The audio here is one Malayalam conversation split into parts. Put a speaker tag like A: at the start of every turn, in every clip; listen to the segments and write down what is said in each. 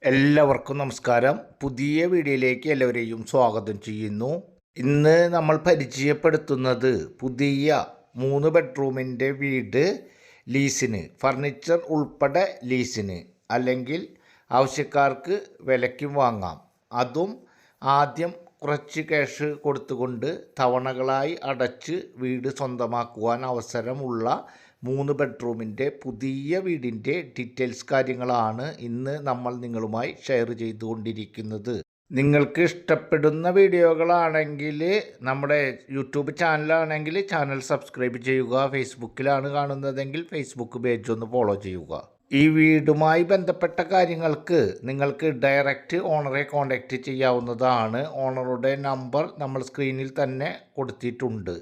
A: എല്ലാവർക്കും നമസ്കാരം. പുതിയ വീഡിയോയിലേക്ക് എല്ലാവരെയും സ്വാഗതം ചെയ്യുന്നു. ഇന്ന് നമ്മൾ പരിചയപ്പെടുത്തുന്നത് പുതിയ 3 ബെഡ്റൂമിൻ്റെ വീട് ലീസിന്, ഫർണിച്ചർ ഉൾപ്പെടെ ലീസിന്, അല്ലെങ്കിൽ ആവശ്യക്കാർക്ക് വിലയ്ക്കും വാങ്ങാം. അതും ആദ്യം കുറച്ച് ക്യാഷ് കൊടുത്തുകൊണ്ട് തവണകളായി അടച്ച് വീട് സ്വന്തമാക്കുവാൻ അവസരമുള്ള 3 ബെഡ്റൂമിൻ്റെ പുതിയ വീടിൻ്റെ ഡീറ്റെയിൽസ് കാര്യങ്ങളാണ് ഇന്ന് നമ്മൾ നിങ്ങളുമായി ഷെയർ ചെയ്തുകൊണ്ടിരിക്കുന്നത്. നിങ്ങൾക്ക് ഇഷ്ടപ്പെടുന്ന വീഡിയോകളാണെങ്കിൽ നമ്മുടെ യൂട്യൂബ് ചാനലാണെങ്കിൽ ചാനൽ സബ്സ്ക്രൈബ് ചെയ്യുക. ഫേസ്ബുക്കിലാണ് കാണുന്നതെങ്കിൽ ഫേസ്ബുക്ക് പേജ് ഒന്ന് ഫോളോ ചെയ്യുക. ഈ വീടുമായി ബന്ധപ്പെട്ട കാര്യങ്ങൾക്ക് നിങ്ങൾക്ക് ഡയറക്റ്റ് ഓണറെ കോൺടാക്റ്റ് ചെയ്യാവുന്നതാണ്. ഓണറുടെ നമ്പർ നമ്മൾ സ്ക്രീനിൽ തന്നെ കൊടുത്തിട്ടുണ്ട്.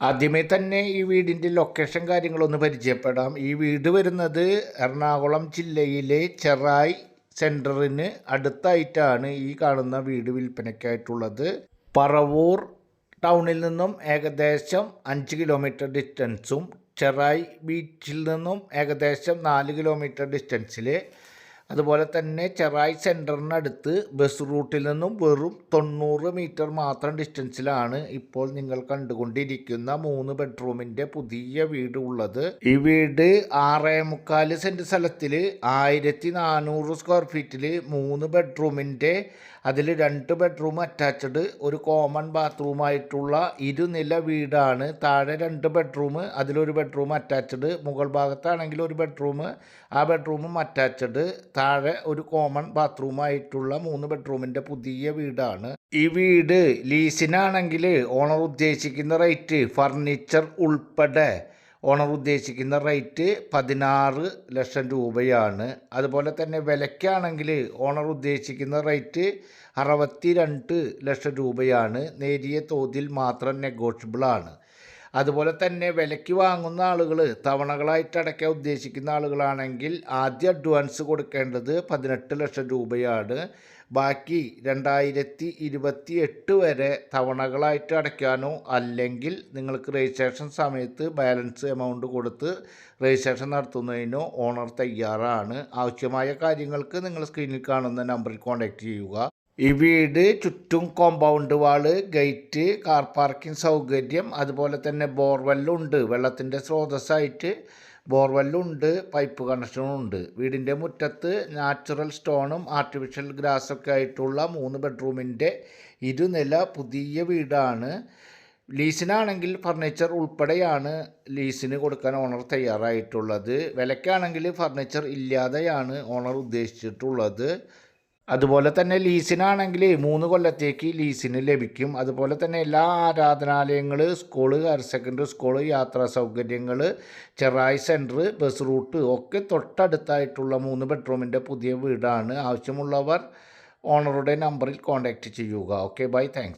A: ആദ്യമേ തന്നെ ഈ വീടിൻ്റെ ലൊക്കേഷൻ കാര്യങ്ങളൊന്ന് പരിചയപ്പെടാം. ഈ വീട് വരുന്നത് എറണാകുളം ജില്ലയിലെ ചെറായി സെൻറ്ററിന് അടുത്തായിട്ടാണ് ഈ കാണുന്ന വീട് വിൽപ്പനയ്ക്കായിട്ടുള്ളത്. പറവൂർ ടൗണിൽ നിന്നും ഏകദേശം 5 കിലോമീറ്റർ ഡിസ്റ്റൻസും ചെറായി ബീച്ചിൽ നിന്നും ഏകദേശം 4 കിലോമീറ്റർ ഡിസ്റ്റൻസിൽ, അതുപോലെ തന്നെ ചെറായി സെൻറ്ററിനടുത്ത് ബസ് റൂട്ടിൽ നിന്നും വെറും 90 മീറ്റർ മാത്രം ഡിസ്റ്റൻസിലാണ് ഇപ്പോൾ നിങ്ങൾ കണ്ടുകൊണ്ടിരിക്കുന്ന 3 ബെഡ്റൂമിൻ്റെ പുതിയ വീട് ഉള്ളത്. ഈ വീട് 6.25 സെൻറ്റ് സ്ഥലത്തിൽ 1400 സ്ക്വയർ ഫീറ്റിൽ 3 ബെഡ്റൂമിൻ്റെ, അതിൽ 2 ബെഡ്റൂം അറ്റാച്ച്ഡ്, ഒരു കോമൺ ബാത്റൂമായിട്ടുള്ള ഇരുനില വീടാണ്. താഴെ 2 ബെഡ്റൂം, അതിലൊരു ബെഡ്റൂം അറ്റാച്ച്ഡ്, മുകൾ ഭാഗത്താണെങ്കിൽ ഒരു ബെഡ്റൂം, ആ ബെഡ്റൂമും അറ്റാച്ച്ഡ്, താഴെ ഒരു കോമൺ ബാത്റൂമായിട്ടുള്ള 3 ബെഡ്റൂമിൻ്റെ പുതിയ വീടാണ്. ഈ വീട് ലീസിനാണെങ്കിൽ ഓണർ ഉദ്ദേശിക്കുന്ന റേറ്റ് ഫർണിച്ചർ ഉൾപ്പെടെ ഓണർ ഉദ്ദേശിക്കുന്ന റേറ്റ് 16 ലക്ഷം രൂപയാണ്. അതുപോലെ തന്നെ വിലയ്ക്കാണെങ്കിൽ ഓണർ ഉദ്ദേശിക്കുന്ന റേറ്റ് 62 ലക്ഷം രൂപയാണ്. നേരിയ തോതിൽ മാത്രം നെഗോഷ്യബിളാണ്. അതുപോലെ തന്നെ വിലയ്ക്ക് വാങ്ങുന്ന ആളുകൾ തവണകളായിട്ട് അടയ്ക്കാൻ ഉദ്ദേശിക്കുന്ന ആളുകളാണെങ്കിൽ ആദ്യം അഡ്വാൻസ് കൊടുക്കേണ്ടത് 18 ലക്ഷം രൂപയാണ്. ബാക്കി 2028 വരെ തവണകളായിട്ട് അടയ്ക്കാനോ അല്ലെങ്കിൽ നിങ്ങൾക്ക് രജിസ്ട്രേഷൻ സമയത്ത് ബാലൻസ് എമൗണ്ട് കൊടുത്ത് രജിസ്ട്രേഷൻ നടത്തുന്നതിനോ ഓണർ തയ്യാറാണ്. ആവശ്യമായ കാര്യങ്ങൾക്ക് നിങ്ങൾ സ്ക്രീനിൽ കാണുന്ന നമ്പറിൽ കോൺടാക്റ്റ് ചെയ്യുക. ഈ വീട് ചുറ്റും കോമ്പൗണ്ട് വാള്, ഗേറ്റ്, കാർ പാർക്കിംഗ് സൗകര്യം, അതുപോലെ തന്നെ ബോർവെല്ലുണ്ട്. വെള്ളത്തിൻ്റെ സ്രോതസ്സായിട്ട് ബോർവെല്ലുണ്ട്, പൈപ്പ് കണക്ഷനും ഉണ്ട്. വീടിൻ്റെ മുറ്റത്ത് നാച്ചുറൽ സ്റ്റോണും ആർട്ടിഫിഷ്യൽ ഗ്രാസൊക്കെ ആയിട്ടുള്ള 3 ബെഡ്റൂമിൻ്റെ ഇരുനില പുതിയ വീടാണ്. ലീസിനാണെങ്കിൽ ഫർണിച്ചർ ഉൾപ്പെടെയാണ് ലീസിന് കൊടുക്കാൻ ഓണർ തയ്യാറായിട്ടുള്ളത്. വിലക്കാണെങ്കിൽ ഫർണിച്ചർ ഇല്ലാതെയാണ് ഓണർ ഉദ്ദേശിച്ചിട്ടുള്ളത്. അതുപോലെ തന്നെ ലീസിനാണെങ്കിൽ 3 കൊല്ലത്തേക്ക് ലീസിന് ലഭിക്കും. അതുപോലെ തന്നെ എല്ലാ ആരാധനാലയങ്ങൾ, സ്കൂള്, ഹയർ സെക്കൻഡറി സ്കൂള്, യാത്രാ സൗകര്യങ്ങൾ, ചെറായി സെൻറ്റർ, ബസ് റൂട്ട് ഒക്കെ തൊട്ടടുത്തായിട്ടുള്ള 3 ബെഡ്റൂമിൻ്റെ പുതിയ വീടാണ്. ആവശ്യമുള്ളവർ ഓണറുടെ നമ്പറിൽ കോൺടാക്റ്റ് ചെയ്യുക. Okay, bye, thanks.